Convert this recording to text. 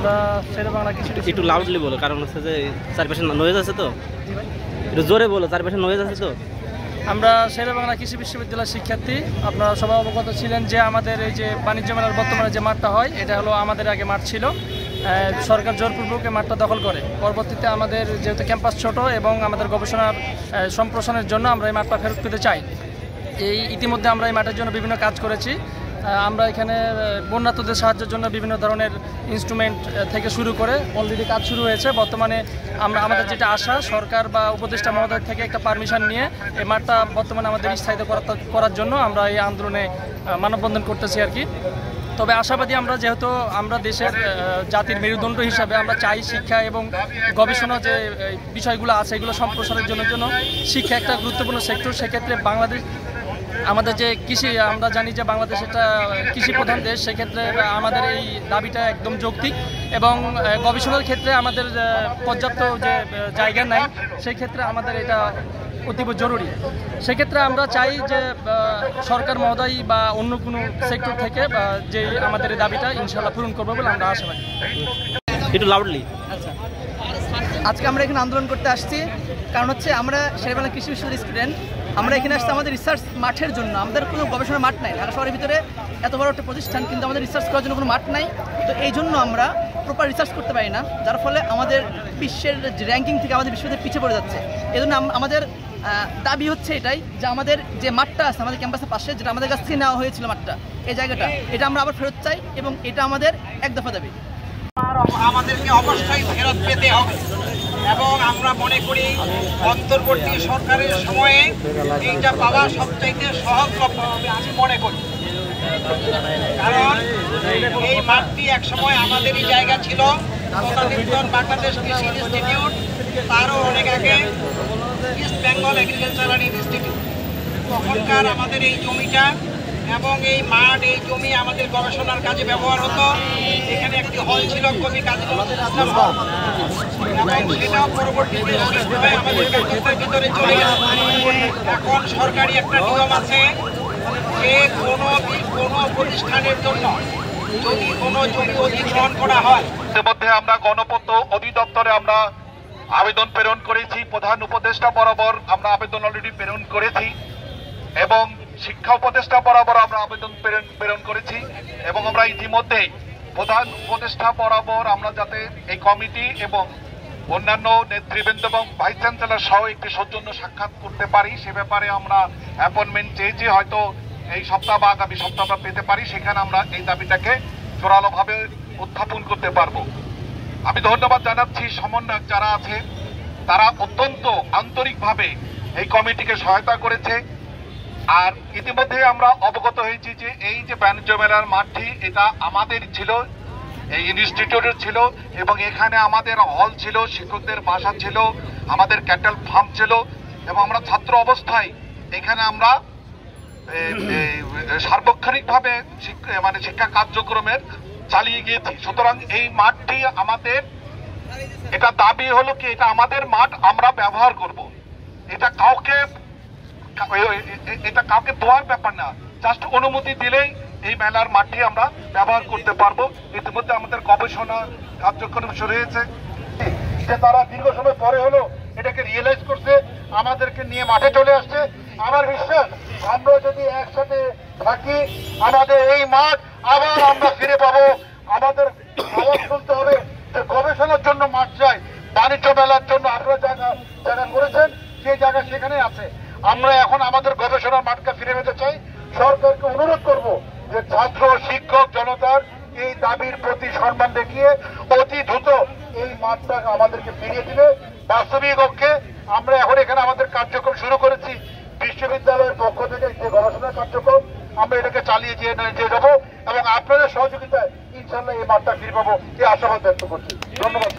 আমরা শেরেবাংলা কৃষি একটু লাউডলি বলো, কারণ হচ্ছে যে চারপাশে নয়েজ আছে তো, একটু জোরে বলো, চারপাশে নয়েজ আছে তো। আমরা শেরেবাংলা কৃষি বিশ্ববিদ্যালয়ের শিক্ষার্থী। আপনারা সবাই অবগত ছিলেন যে আমাদের এই যে বাণিজ্য মেলার বর্তমানে যে মাঠটা হয়, এটা হলো আমাদের আগে মাঠ ছিল। সরকার জোরপূর্বক এই মাঠটা দখল করে। পরবর্তীতে আমাদের যেহেতু ক্যাম্পাস ছোট এবং আমাদের গবেষণার সম্প্রসারণের জন্য আমরা এই মাঠটা ফেরত পেতে চাই। ইতিমধ্যে আমরা এই মাঠের জন্য বিভিন্ন কাজ করেছি। আমরা এখানে বন্যার্তদের সাহায্যের জন্য বিভিন্ন ধরনের ইনস্ট্রুমেন্ট থেকে শুরু করে অলরেডি কাজ শুরু হয়েছে। বর্তমানে আমাদের যেটা আশা, সরকার বা উপদেষ্টা মহোদয় থেকে একটা পারমিশন নিয়ে এই মাঠটা বর্তমানে আমাদের স্থায়িত করার জন্য আমরা এই আন্দোলনে মানববন্ধন করতেছি আর কি। তবে আশাবাদী আমরা, যেহেতু আমরা দেশের জাতির মেরুদণ্ড হিসাবে আমরা চাই শিক্ষা এবং গবেষণা যে বিষয়গুলো আছে এগুলো সম্প্রসারের জন্য শিক্ষা একটা গুরুত্বপূর্ণ সেক্টর। সেক্ষেত্রে বাংলাদেশ, আমাদের যে কৃষি, আমরা জানি যে বাংলাদেশ একটা কৃষি প্রধান দেশ, সেক্ষেত্রে আমাদের এই দাবিটা একদম যৌক্তিক। এবং গবেষণার ক্ষেত্রে আমাদের পর্যাপ্ত যে জায়গা নাই, সেই ক্ষেত্রে আমাদের এটা অতীব জরুরি। সেক্ষেত্রে আমরা চাই যে সরকার মহোদয় বা অন্য কোনো সেক্টর থেকে যে আমাদের এই দাবিটা ইনশাআল্লাহ পূরণ করবো বলে আমরা আশাবাদী। একটু লাউডলি। আচ্ছা, আজকে আমরা এখানে আন্দোলন করতে আসছি কারণ হচ্ছে আমরা শেরেবাংলা কৃষি বিশ্ববিদ্যালয়ের স্টুডেন্ট। আমরা এখানে আসছি আমাদের রিসার্চ মাঠের জন্য। আমাদের কোনো গবেষণার মাঠ নাই। ঢাকা শহরের ভিতরে এত বড় একটা প্রতিষ্ঠান, কিন্তু আমাদের রিসার্চ করার জন্য কোনো মাঠ নাই। তো এই জন্য আমরা প্রপার রিসার্চ করতে পারি না, যার ফলে আমাদের বিশ্বের র্যাঙ্কিং থেকে আমাদের বিশ্ববিদ্যালয় পিছিয়ে পড়ে যাচ্ছে। এই জন্য আমাদের দাবি হচ্ছে এটাই যে আমাদের যে মাঠটা আছে আমাদের ক্যাম্পাসের পাশে, যেটা আমাদের কাছ থেকে নেওয়া হয়েছিল মাঠটা, এই জায়গাটা, এটা আমরা আবার ফেরত চাই এবং এটা আমাদের এক দফা দাবি। আমাদেরকে অবশ্যই ফেরত পেতে হবে এবং আমরা মনে করি অন্তর্বর্তী সরকারের সময়ে এইটা পাওয়া সবচাইতে সহজলভ্য হবে আমি মনে করি। কারণ এই মাঠটি একসময় আমাদেরই জায়গা ছিল। তদানীন্তন বাংলাদেশ কৃষি ইনস্টিটিউট, তারও অনেক আগে ইস্ট বেঙ্গল এগ্রিকালচারাল ইনস্টিটিউট, তখনকার আমাদের এই জমিটা এবং এই মাঠ, এই জমি আমাদের গবেষণার কাজে ব্যবহার হতো। এখানে একটি হল ছিল, কবি কাজী নজরুল ইসলাম হল, এবং সেটাও পরবর্তীতে শিফট হয়ে আমাদের ক্যাম্পাসের ভিতরে চলে গেছে। এখন সরকারি একটা নিয়ম আছে যে কোনো প্রতিষ্ঠানের জন্য যদি কোনো জমি অধিগ্রহণ করা হয়, ইতিমধ্যে আমরা গণপূর্ত অধিদপ্তরে আমরা আবেদন প্রেরণ করেছি। প্রধান উপদেষ্টা বরাবর আমরা আবেদন অলরেডি প্রেরণ করেছি এবং শিক্ষা উপদেষ্টা বরাবর আমরা আবেদন প্রেরণ করেছি এবং আমরা ইতিমধ্যেই প্রধান উপদেষ্টা বরাবর আমরা যাতে এই কমিটি এবং অন্যান্য নেতৃবৃন্দ এবং ভাইস চ্যান্সেলর সহ একটি সৌজন্য সাক্ষাৎ করতে পারি, সে ব্যাপারে আমরা অ্যাপয়েন্টমেন্ট চেয়েছি। হয়তো এই সপ্তাহ বা আগামী সপ্তাহ আমরা পেতে পারি, সেখানে আমরা এই দাবিটাকে জোরালোভাবে উত্থাপন করতে পারবো। আমি ধন্যবাদ জানাচ্ছি সমন্বয়ক যারা আছে, তারা অত্যন্ত আন্তরিকভাবে এই কমিটিকে সহায়তা করেছে। আর ইতিমধ্যে আমরা অবগত হয়েছি যে এই যে বাণিজ্য মেলার মাঠটি, এটা আমাদের ছিল, এই ইনস্টিটিউটের ছিল এবং এখানে আমাদের হল ছিল, শিক্ষকদের বাসা ছিল, আমাদের ক্যাটেল ফার্ম ছিল এবং আমরা ছাত্র অবস্থায় এখানে আমরা সার্বক্ষণিকভাবে শিক্ষা কার্যক্রমের চালিয়ে গিয়েছি। সুতরাং এই মাঠটি আমাদের, এটা দাবি হলো কি এটা আমাদের মাঠ, আমরা ব্যবহার করব। এটা কাউকে দেওয়ার ব্যাপার না, জাস্ট অনুমতি দিলেই এই মেলার মাঠটি আমরা ব্যবহার করতে পারবো। ইতিমধ্যে আমাদের গবেষণা কার্যক্রম শুরু হয়েছে, যে তারা দীর্ঘ সময় পরে হলো এটাকে রিয়েলাইজ করছে, আমাদেরকে নিয়ে মাঠে চলে আসছে। আমার বিশ্বাস আমরা যদি একসাথে থাকি আমাদের এই মাঠ আবার আমরা ফিরে পাবো। আমাদের আওয়াজ শুনতে হবে যে গবেষণার জন্য মাঠ চাই, বাণিজ্য মেলার জন্য আপনারা জায়গা করেছেন, সেই জায়গা সেখানে আছে। আমরা এখন আমাদের গবেষণার মাঠকে ফিরে পেতে চাই। সরকারকে অনুরোধ করব যে ছাত্র, শিক্ষক, জনতার এই দাবির প্রতি সম্মান দেখিয়ে অতি দ্রুত এই মাঠটা আমাদেরকে ফিরিয়ে দিলে বাস্তবিক অক্ষে আমরা এখন এখানে আমাদের কার্যক্রম শুরু করেছি। বিশ্ববিদ্যালয়ের পক্ষ থেকে যে গবেষণা কার্যক্রম আমরা এটাকে চালিয়ে দিয়ে যাবো এবং আপনাদের সহযোগিতায় ইনশাল্লাহ এই মাঠটা ফিরে পাবো, এই আশাবাদ ব্যক্ত করছি। ধন্যবাদ।